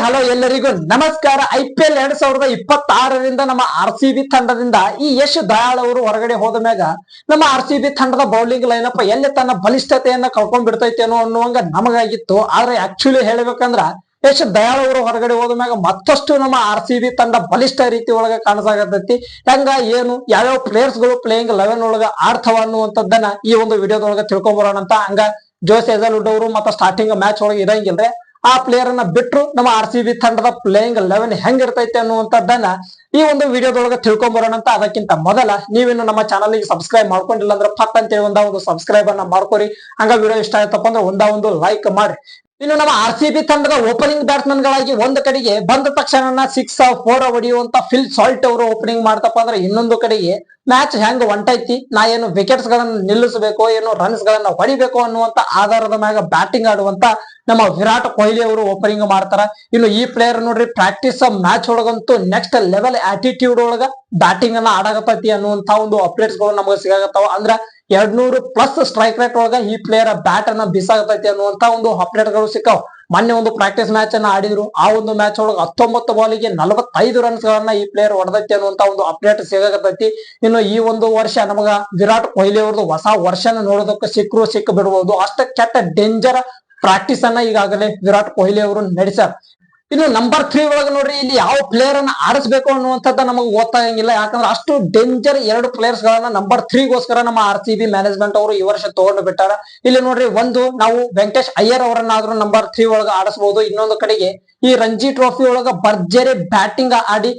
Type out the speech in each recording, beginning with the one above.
Hello ಎಲ್ಲರಿಗೂ ನಮಸ್ಕಾರ. IPL 2026ರಿಂದ ನಮ್ಮ RCB ತಂಡದಿಂದ ಈ ಯಶ್ ದಯಾಳ್ ಅವರು ಹೊರಗಡೆ ಹೋದ ಮ್ಯಾಗ ನಮ್ಮ RCB ತಂಡದ ಬೌಲಿಂಗ್ ಲೈನಪ್ ಎಲ್ಲಿ ತನ್ನ ಬಲಿಷ್ಠತೆಯನ್ನ ಕಳ್ಕೊಂಡ್ ಬಿಡ್ತೈತೇನೋ ಅನ್ನುವಂಗ ನಮಗಾಗಿತ್ತು. ಆದ್ರೆ ಆಕ್ಚುಲಿ ಹೇಳ್ಬೇಕಂದ್ರ ಯಶ್ ದಯಾಳ್ ಅವರು ಹೊರಗಡೆ ಹೋದ ಮ್ಯಾಗ ಮತ್ತಷ್ಟು ನಮ್ಮ RCB ತಂಡ ಬಲಿಷ್ಠ ರೀತಿ ಒಳಗ ಕಾಣಿಸಾಗತೈತಿ. ಹೆಂಗ ಏನು ಯಾವ್ಯಾವ ಪ್ಲೇಯರ್ಸ್ ಗಳು ಪ್ಲೇಯಿಂಗ್ 11 ಒಳಗ ಆಡ್ತಾವ ಅನ್ನುವಂಥದ್ದನ್ನ ಈ ಒಂದು ವಿಡಿಯೋದೊಳಗ ತಿಳ್ಕೊಂಬರೋಣ ಅಂತ. ಹಂಗ ಜೋಸ್ ಹೆಜಲ್ವುಡ್ ಅವರು ಮತ್ತ ಸ್ಟಾರ್ಟಿಂಗ್ ಮ್ಯಾಚ್ ಒಳಗೆ ಇರಂಗಿಲ್ರಿ, ಆ ಪ್ಲೇಯರ್ ಅನ್ನ ಬಿಟ್ರು ನಮ್ಮ RCB ತಂಡದ ಪ್ಲೇಯಿಂಗ್ 11 ಹೆಂಗಿರ್ತೈತೆ ಅನ್ನುವಂಥದ್ದನ್ನ ಈ ಒಂದು ವಿಡಿಯೋದೊಳಗೆ ತಿಳ್ಕೊಂಬರೋಣ ಅಂತ. ಅದಕ್ಕಿಂತ ಮೊದಲ ನೀವಿನ್ನು ನಮ್ಮ ಚಾನಲ್ ಗೆ ಸಬ್ಸ್ಕ್ರೈಬ್ ಮಾಡ್ಕೊಂಡಿಲ್ಲ ಅಂದ್ರೆ ಪಟ್ ಅಂತೇಳಿ ಒಂದು ಸಬ್ಸ್ಕ್ರೈಬ್ ಅನ್ನ ಮಾಡ್ಕೊರಿ. ಹಂಗ ವಿಡಿಯೋ ಇಷ್ಟ ಆಯ್ತಪ್ಪ ಅಂದ್ರೆ ಒಂದು ಲೈಕ್ ಮಾಡಿ. ಇನ್ನು ನಮ್ಮ RCB ತಂಡದ ಓಪನಿಂಗ್ ಬ್ಯಾಟ್ಸ್ಮನ್ ಗಳಾಗಿ ಒಂದು ಕಡೆಗೆ ಬಂದ ತಕ್ಷಣ 6-4 ಹೊಡೆಯುವಂತ ಫಿಲ್ ಸಾಲ್ಟ್ ಅವರು ಓಪನಿಂಗ್ ಮಾಡ್ತಪ್ಪ ಅಂದ್ರೆ, ಇನ್ನೊಂದು ಕಡೆಗೆ ಮ್ಯಾಚ್ ಹೆಂಗ್ ಹೊಂಟೈತಿ, ನಾ ಏನು ವಿಕೆಟ್ಸ್ ಗಳನ್ನ ನಿಲ್ಲಿಸಬೇಕು, ಏನು ರನ್ಸ್ ಗಳನ್ನ ಹೊಡಿಬೇಕು ಅನ್ನುವಂತ ಆಧಾರದ ಮ್ಯಾಗ ಬ್ಯಾಟಿಂಗ್ ಆಡುವಂತ ನಮ್ಮ ವಿರಾಟ್ ಕೊಹ್ಲಿ ಅವರು ಓಪನಿಂಗ್ ಮಾಡ್ತಾರ. ಇನ್ನು ಈ ಪ್ಲೇಯರ್ ನೋಡ್ರಿ ಪ್ರಾಕ್ಟೀಸ್ ಮ್ಯಾಚ್ ಒಳಗಂತೂ ನೆಕ್ಸ್ಟ್ ಲೆವೆಲ್ ಆಟಿಟ್ಯೂಡ್ ಒಳಗ ಬ್ಯಾಟಿಂಗ್ ಅನ್ನ ಆಡಾಕತ್ತೈತಿ ಅನ್ನುವಂತ ಒಂದು ಅಪ್ಡೇಟ್ಸ್ ಗಳು ನಮಗೆ ಸಿಗಾಗತ್ತಾವ. ಅಂದ್ರ 200+ ಸ್ಟ್ರೈಕ್ ರೇಟ್ ಒಳಗ ಈ ಪ್ಲೇಯರ್ ಬ್ಯಾಟ್ ಅನ್ನ ಬಿಸಾಗತೈತಿ ಅನ್ನುವಂತ ಒಂದು ಅಪ್ಡೇಟ್ ಗಳು ಸಿಕ್ಕಾವ್. ಮೊನ್ನೆ ಒಂದು ಪ್ರಾಕ್ಟೀಸ್ ಮ್ಯಾಚ್ ಅನ್ನ ಆಡಿದ್ರು. ಆ ಒಂದು ಮ್ಯಾಚ್ ಒಳಗೆ 19 ಬಾಲಿಗೆ 45 ರನ್ಸ್ ಗಳನ್ನ ಈ ಪ್ಲೇಯರ್ ಹೊಡೆದೈತಿ ಅನ್ನುವಂತ ಒಂದು ಅಪ್ಡೇಟ್ ಸಿಗಾಕತೈತಿ. ಇನ್ನು ಈ ಒಂದು ವರ್ಷ ನಮಗ ವಿರಾಟ್ ಕೊಹ್ಲಿ ಅವ್ರದ್ದು ಹೊಸ ವರ್ಷನ ನೋಡೋದಕ್ಕೆ ಸಿಕ್ಕ ಬಿಡಬಹುದು, ಅಷ್ಟ ಕೆಟ್ಟ ಡೇಂಜರ್ ಪ್ರಾಕ್ಟೀಸ್ ಅನ್ನ ಈಗಾಗಲೇ ವಿರಾಟ್ ಕೊಹ್ಲಿ ಅವರು ನಡೆಸ್ಯಾರ. ಇನ್ನು ನಂಬರ್ 3 ಒಳಗೆ ನೋಡ್ರಿ, ಇಲ್ಲಿ ಯಾವ ಪ್ಲೇಯರ್ ಅನ್ನ ಆಡಿಸ್ಬೇಕು ಅನ್ನುವಂಥದ್ದು ನಮಗೆ ಗೊತ್ತಾಗಂಗಿಲ್ಲ. ಯಾಕಂದ್ರೆ ಅಷ್ಟು ಡೇಂಜರ್ 2 ಪ್ಲೇಯರ್ಸ್ ಗಳನ್ನ ನಂಬರ್ 3 ಗೋಸ್ಕರ ನಮ್ಮ RCB ಮ್ಯಾನೇಜ್ಮೆಂಟ್ ಅವರು ಈ ವರ್ಷ ತಗೊಂಡು ಬಿಟ್ಟಾರ. ಇಲ್ಲಿ ನೋಡ್ರಿ, ಒಂದು ನಾವು ವೆಂಕಟೇಶ್ ಅಯ್ಯರ್ ಅವರನ್ನಾದ್ರೂ ನಂಬರ್ 3 ಒಳಗ ಆಡಿಸಬಹುದು. ಇನ್ನೊಂದು ಕಡೆಗೆ ಈ ರಂಜಿ ಟ್ರೋಫಿ ಒಳಗ ಭರ್ಜರಿ ಬ್ಯಾಟಿಂಗ್ ಆಡಿ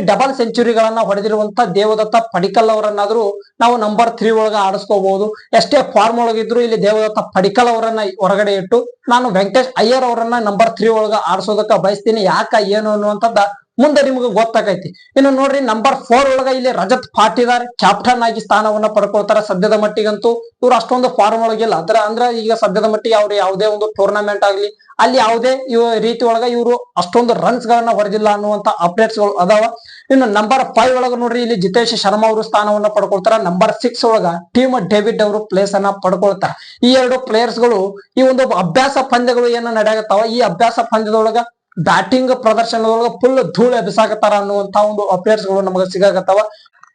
ಡಬಲ್ ಸೆಂಚುರಿಗಳನ್ನ ಹೊಡೆದಿರುವಂತ ದೇವದತ್ತ ಪಡಿಕ್ಕಲ್ ಅವರನ್ನಾದ್ರೂ ನಾವು ನಂಬರ್ 3 ಒಳಗ ಆಡಿಸ್ಕೋಬಹುದು. ಎಷ್ಟೇ ಫಾರ್ಮ್ ಒಳಗಿದ್ರು ಇಲ್ಲಿ ದೇವದತ್ತ ಪಡಿಕ್ಕಲ್ ಅವರನ್ನ ಹೊರಗಡೆ ಇಟ್ಟು ನಾನು ವೆಂಕಟೇಶ್ ಅಯ್ಯರ್ ಅವರನ್ನ ನಂಬರ್ 3 ಒಳಗ ಆಡಿಸೋದಕ್ಕ ಬಯಸ್ತೀನಿ. ಯಾಕ ಏನು ಅನ್ನುವಂಥದ್ದ ಮುಂದೆ ನಿಮ್ಗೆ ಗೊತ್ತಾಗೈತಿ. ಇನ್ನು ನೋಡ್ರಿ, ನಂಬರ್ 4 ಒಳಗ ಇಲ್ಲಿ ರಜತ್ ಪಾಟಿದಾರ್ ಕ್ಯಾಪ್ಟನ್ ಆಗಿ ಸ್ಥಾನವನ್ನ ಪಡ್ಕೊಳ್ತಾರ. ಸದ್ಯದ ಮಟ್ಟಿಗಂತೂ ಇವ್ರು ಅಷ್ಟೊಂದು ಫಾರ್ಮ್ ಒಳಗಿಲ್ಲ. ಅಂದ್ರ ಈಗ ಸದ್ಯದ ಮಟ್ಟಿಗೆ ಅವ್ರು ಯಾವುದೇ ಒಂದು ಟೂರ್ನಮೆಂಟ್ ಆಗ್ಲಿ ಅಲ್ಲಿ ಯಾವುದೇ ರೀತಿ ಒಳಗ ಇವರು ಅಷ್ಟೊಂದು ರನ್ಸ್ ಗಳನ್ನ ಹೊಡೆದಿಲ್ಲ ಅನ್ನುವಂತ ಅಪ್ಡೇಟ್ಸ್ ಗಳು ಅದಾವ. ಇನ್ನು ನಂಬರ್ 5 ಒಳಗ ನೋಡ್ರಿ, ಇಲ್ಲಿ ಜಿತೇಶ್ ಶರ್ಮಾ ಅವರು ಸ್ಥಾನವನ್ನ ಪಡ್ಕೊಳ್ತಾರ. ನಂಬರ್ 6 ಒಳಗ ಟೀಮ್ ಡೇವಿಡ್ ಅವರು ಪ್ಲೇಸ್ ಅನ್ನ ಪಡ್ಕೊಳ್ತಾರ. ಈ 2 ಪ್ಲೇಯರ್ಸ್ ಗಳು ಈ ಒಂದು ಅಭ್ಯಾಸ ಪಂದ್ಯಗಳು ಏನ ನಡೆಯತ್ತಾವ, ಈ ಅಭ್ಯಾಸ ಪಂದ್ಯದೊಳಗ ಬ್ಯಾಟಿಂಗ್ ಪ್ರದರ್ಶನದೊಳಗ ಫುಲ್ ಧೂಳು ಎಬ್ಬಿಸಾಕತ್ತಾರ ಅನ್ನುವಂತ ಒಂದು ಅಪ್ಡೇಟ್ಸ್ ಗಳು ನಮಗೆ ಸಿಗಾಕತ್ತಾವ.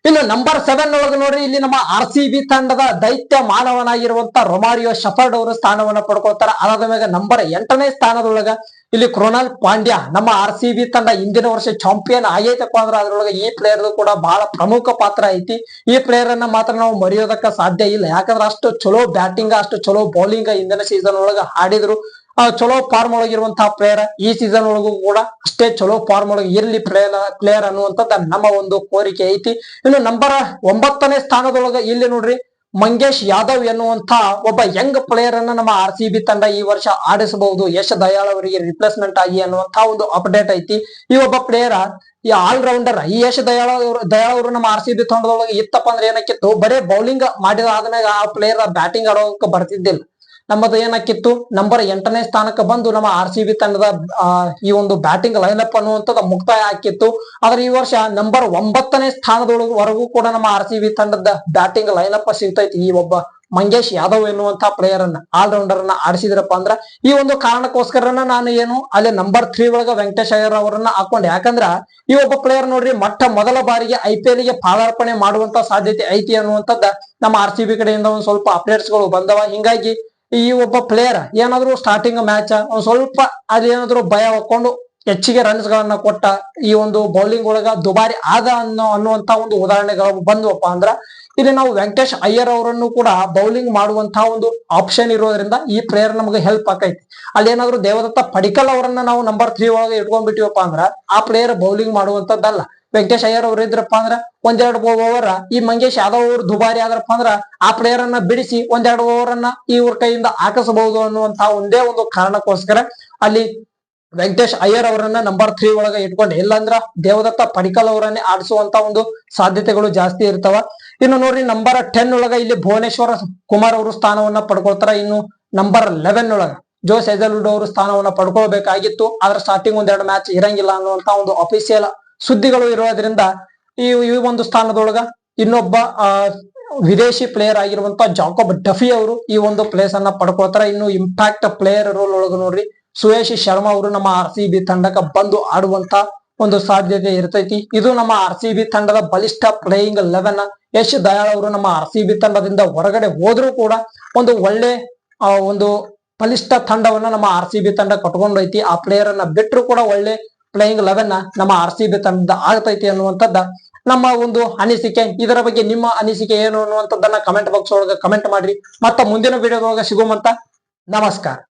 ಇನ್ನು ನಂಬರ್ 7 ಒಳಗೆ ನೋಡ್ರಿ, ಇಲ್ಲಿ ನಮ್ಮ RCB ತಂಡದ ದೈತ್ಯ ಮಾನವನಾಗಿರುವಂತ ರೊಮಾರಿಯೋ ಶಫರ್ಡ್ ಅವರು ಸ್ಥಾನವನ್ನ ಪಡ್ಕೊಳ್ತಾರ. ಅದಾದ ಮೇಲೆ ನಂಬರ್ 8ನೇ ಸ್ಥಾನದೊಳಗ ಇಲ್ಲಿ ಕೃಣಾಲ್ ಪಾಂಡ್ಯ, ನಮ್ಮ RCB ತಂಡ ಹಿಂದಿನ ವರ್ಷ ಚಾಂಪಿಯನ್ ಆಗೈತಪ್ಪ ಅಂದ್ರೆ ಅದ್ರೊಳಗೆ ಈ ಪ್ಲೇಯರ್ ಕೂಡ ಬಹಳ ಪ್ರಮುಖ ಪಾತ್ರ ಐತಿ. ಈ ಪ್ಲೇಯರ್ ಅನ್ನ ಮಾತ್ರ ನಾವು ಮರೆಯೋದಕ್ಕ ಸಾಧ್ಯ ಇಲ್ಲ. ಯಾಕಂದ್ರೆ ಅಷ್ಟು ಚಲೋ ಬ್ಯಾಟಿಂಗ್, ಅಷ್ಟು ಚಲೋ ಬೌಲಿಂಗ್ ಹಿಂದಿನ ಸೀಸನ್ ಒಳಗ ಆಡಿದ್ರು. ಚಲೋ ಫಾರ್ಮ್ ಒಳಗಿರುವಂತಹ ಪ್ಲೇಯರ್ ಈ ಸೀಸನ್ ಒಳಗೂ ಕೂಡ ಅಷ್ಟೇ ಚಲೋ ಫಾರ್ಮ್ ಒಳಗೆ ಇರ್ಲಿ ಪ್ಲೇಯರ್ ಅನ್ನುವಂಥದ್ದು ನಮ್ಮ ಒಂದು ಕೋರಿಕೆ ಐತಿ. ಇನ್ನು ನಂಬರ್ 9ನೇ ಸ್ಥಾನದೊಳಗ ಇಲ್ಲಿ ನೋಡ್ರಿ, ಮಂಗೇಶ್ ಯಾದವ್ ಎನ್ನುವಂತ ಒಬ್ಬ ಯಂಗ್ ಪ್ಲೇಯರ್ ಅನ್ನ ನಮ್ಮ RCB ತಂಡ ಈ ವರ್ಷ ಆಡಿಸಬಹುದು ಯಶ್ ದಯಾಳ್ ಅವರಿಗೆ ರಿಪ್ಲೇಸ್ಮೆಂಟ್ ಆಗಿ ಅನ್ನುವಂತ ಒಂದು ಅಪ್ಡೇಟ್ ಐತಿ. ಈ ಒಬ್ಬ ಪ್ಲೇಯರ್ ಈ ಆಲ್ರೌಂಡರ್ ಈ ಯಶ್ ದಯಾಳ್ ಅವರು ನಮ್ಮ RCB ತಂಡದೊಳಗೆ ಇತ್ತಪ್ಪ ಅಂದ್ರೆ ಏನಕ್ಕಿತ್ತು, ಬರೇ ಬೌಲಿಂಗ್ ಮಾಡಿದ ಆದ್ಮೇಲೆ ಆ ಪ್ಲೇಯರ್ ಬ್ಯಾಟಿಂಗ್ ಆಡೋಕೆ ಬರ್ತಿದ್ದಿಲ್ಲ. ನಮ್ಮದು ಏನಕ್ಕಿತ್ತು, ನಂಬರ್ 8ನೇ ಸ್ಥಾನಕ್ಕೆ ಬಂದು ನಮ್ಮ RCB ತಂಡದ ಈ ಒಂದು ಬ್ಯಾಟಿಂಗ್ ಲೈನಪ್ ಅನ್ನುವಂಥದ್ದು ಮುಕ್ತಾಯ ಹಾಕಿತ್ತು. ಆದ್ರೆ ಈ ವರ್ಷ ನಂಬರ್ 9ನೇ ಸ್ಥಾನದೊಳವರೆಗೂ ಕೂಡ ನಮ್ಮ RCB ತಂಡದ ಬ್ಯಾಟಿಂಗ್ ಲೈನಪ್ ಸಿಗ್ತೈತಿ. ಈ ಒಬ್ಬ ಮಂಗೇಶ್ ಯಾದವ್ ಎನ್ನುವಂತ ಪ್ಲೇಯರ್ ಅನ್ನ ಆಲ್ರೌಂಡರ್ ಅನ್ನ ಆಡಿಸಿದ್ರಪ್ಪ ಅಂದ್ರ ಈ ಒಂದು ಕಾರಣಕ್ಕೋಸ್ಕರನ ನಾನು ಏನು ಅಲ್ಲಿ ನಂಬರ್ 3 ಒಳಗ ವೆಂಕಟೇಶ್ ಅಯ್ಯರ್ ಅವರನ್ನ ಹಾಕೊಂಡೆ. ಯಾಕಂದ್ರ ಈ ಒಬ್ಬ ಪ್ಲೇಯರ್ ನೋಡ್ರಿ ಮೊದಲ ಬಾರಿಗೆ IPL ಗೆ ಪಾದಾರ್ಪಣೆ ಮಾಡುವಂತ ಸಾಧ್ಯತೆ ಐತಿ ಅನ್ನುವಂಥದ್ದು ನಮ್ಮ RCB ಕಡೆಯಿಂದ ಒಂದ್ ಸ್ವಲ್ಪ ಅಪ್ಡೇಟ್ಸ್ ಗಳು ಬಂದವ. ಹಿಂಗಾಗಿ ಈ ಒಬ್ಬ ಪ್ಲೇಯರ್ ಏನಾದ್ರು ಸ್ಟಾರ್ಟಿಂಗ್ ಮ್ಯಾಚ್ ಒಂದ್ ಸ್ವಲ್ಪ ಅದೇನಾದ್ರು ಭಯ ಹಾಕೊಂಡು ಹೆಚ್ಚಿಗೆ ರನ್ಸ್ ಗಳನ್ನ ಕೊಟ್ಟ ಈ ಒಂದು ಬೌಲಿಂಗ್ ಒಳಗ ದುಬಾರಿ ಆದ ಅನ್ನುವಂತ ಒಂದು ಉದಾಹರಣೆಗಳು ಬಂದ್ವಪ್ಪ ಅಂದ್ರ ಇಲ್ಲಿ ನಾವು ವೆಂಕಟೇಶ್ ಅಯ್ಯರ್ ಅವರನ್ನು ಕೂಡ ಬೌಲಿಂಗ್ ಮಾಡುವಂತಹ ಒಂದು ಆಪ್ಷನ್ ಇರೋದ್ರಿಂದ ಈ ಪ್ಲೇಯರ್ ನಮಗೆ ಹೆಲ್ಪ್ ಆಕೈತಿ. ಅಲ್ಲಿ ಏನಾದ್ರು ದೇವದತ್ತ ಪಡಿಕ್ಕಲ್ ಅವರನ್ನ ನಾವು ನಂಬರ್ 3 ಒಳಗೆ ಇಟ್ಕೊಂಡ್ಬಿಟ್ಟಿವಪ್ಪ ಅಂದ್ರ ಆ ಪ್ಲೇಯರ್ ಬೌಲಿಂಗ್ ಮಾಡುವಂತದ್ದಲ್ಲ. ವೆಂಕಟೇಶ್ ಅಯ್ಯರ್ ಅವ್ರು ಇದ್ರಪ್ಪ ಅಂದ್ರ 1-2 ಓವರ್ ಈ ಮಂಗೇಶ್ ಯಾದವ್ ಅವರು ದುಬಾರಿ ಆದ್ರಪ್ಪ ಅಂದ್ರ ಆ ಪ್ಲೇಯರ್ ಅನ್ನ ಬಿಡಿಸಿ 1-2 ಓವರ್ ಅನ್ನ ಇವ್ರ ಕೈಯಿಂದ ಹಾಕಿಸಬಹುದು ಅನ್ನುವಂತ ಒಂದೇ ಒಂದು ಕಾರಣಕ್ಕೋಸ್ಕರ ಅಲ್ಲಿ ವೆಂಕಟೇಶ್ ಅಯ್ಯರ್ ಅವರನ್ನ ನಂಬರ್ 3 ಒಳಗೆ ಇಟ್ಕೊಂಡೆ. ಇಲ್ಲಾಂದ್ರ ದೇವದತ್ತ ಪಡಿಕ್ಕಲ್ ಅವರನ್ನೇ ಆಡಿಸುವಂತ ಒಂದು ಸಾಧ್ಯತೆಗಳು ಜಾಸ್ತಿ ಇರ್ತಾವ. ಇನ್ನು ನೋಡ್ರಿ, ನಂಬರ್ 10 ಒಳಗ ಇಲ್ಲಿ ಭುವನೇಶ್ವರ ಕುಮಾರ್ ಅವರು ಸ್ಥಾನವನ್ನ ಪಡ್ಕೊಳ್ತಾರ. ಇನ್ನು ನಂಬರ್ 11 ಒಳಗ ಜೋಸ್ ಹೆಜಲ್ವುಡ್ ಅವರು ಸ್ಥಾನವನ್ನ ಪಡ್ಕೊಳ್ಬೇಕಾಗಿತ್ತು. ಆದ್ರೆ ಸ್ಟಾರ್ಟಿಂಗ್ 1-2 ಮ್ಯಾಚ್ ಇರಂಗಿಲ್ಲ ಅನ್ನುವಂತ ಒಂದು ಅಫಿಸಿಯಲ್ ಸುದ್ದಿಗಳು ಇರೋದ್ರಿಂದ ಈ ಒಂದು ಸ್ಥಾನದೊಳಗ ಇನ್ನೊಬ್ಬ ವಿದೇಶಿ ಪ್ಲೇಯರ್ ಆಗಿರುವಂತ ಜಾಕೋಬ್ ಡಫಿ ಅವರು ಈ ಒಂದು ಪ್ಲೇಸ್ ಅನ್ನ ಪಡ್ಕೊಳ್ತಾರ. ಇನ್ನು ಇಂಪ್ಯಾಕ್ಟ್ ಪ್ಲೇಯರ್ ರೋಲ್ ಒಳಗ ನೋಡ್ರಿ ಸುಯೇಶ್ ಶರ್ಮಾ ಅವರು ನಮ್ಮ ಆರ್ ಸಿ ಬಿ ತಂಡಕ್ಕೆ ಬಂದು ಆಡುವಂತ ಒಂದು ಸಾಧ್ಯತೆ ಇರ್ತೈತಿ. ಇದು ನಮ್ಮ ಆರ್ ಸಿ ಬಿ ತಂಡದ ಬಲಿಷ್ಠ ಪ್ಲೇಯಿಂಗ್ 11. ಯಶ್ ದಯಾಳ್ ಅವರು ನಮ್ಮ ಆರ್ ಸಿ ಬಿ ತಂಡದಿಂದ ಹೊರಗಡೆ ಹೋದ್ರೂ ಕೂಡ ಒಂದು ಒಳ್ಳೆ ಒಂದು ಬಲಿಷ್ಠ ತಂಡವನ್ನ ನಮ್ಮ ಆರ್ ಸಿ ಬಿ ತಂಡ ಕಟ್ಕೊಂಡೈತಿ. ಆ ಪ್ಲೇಯರ್ ಅನ್ನ ಬಿಟ್ಟರು ಕೂಡ ಒಳ್ಳೆ ಪ್ಲೇಯಿಂಗ್ 11 ನಮ್ಮ ಆರ್ ಸಿ ಬಿ ತಂಡದ ಆಗ್ತೈತಿ ಅನ್ನುವಂಥದ್ದ ನಮ್ಮ ಒಂದು ಅನಿಸಿಕೆ. ಇದರ ಬಗ್ಗೆ ನಿಮ್ಮ ಅನಿಸಿಕೆ ಏನು ಅನ್ನುವಂಥದ್ದನ್ನ ಕಮೆಂಟ್ ಬಾಕ್ಸ್ ಒಳಗೆ ಕಮೆಂಟ್ ಮಾಡ್ರಿ. ಮತ್ತ ಮುಂದಿನ ವಿಡಿಯೋದೊಳಗೆ ಸಿಗುಮಂತ ನಮಸ್ಕಾರ.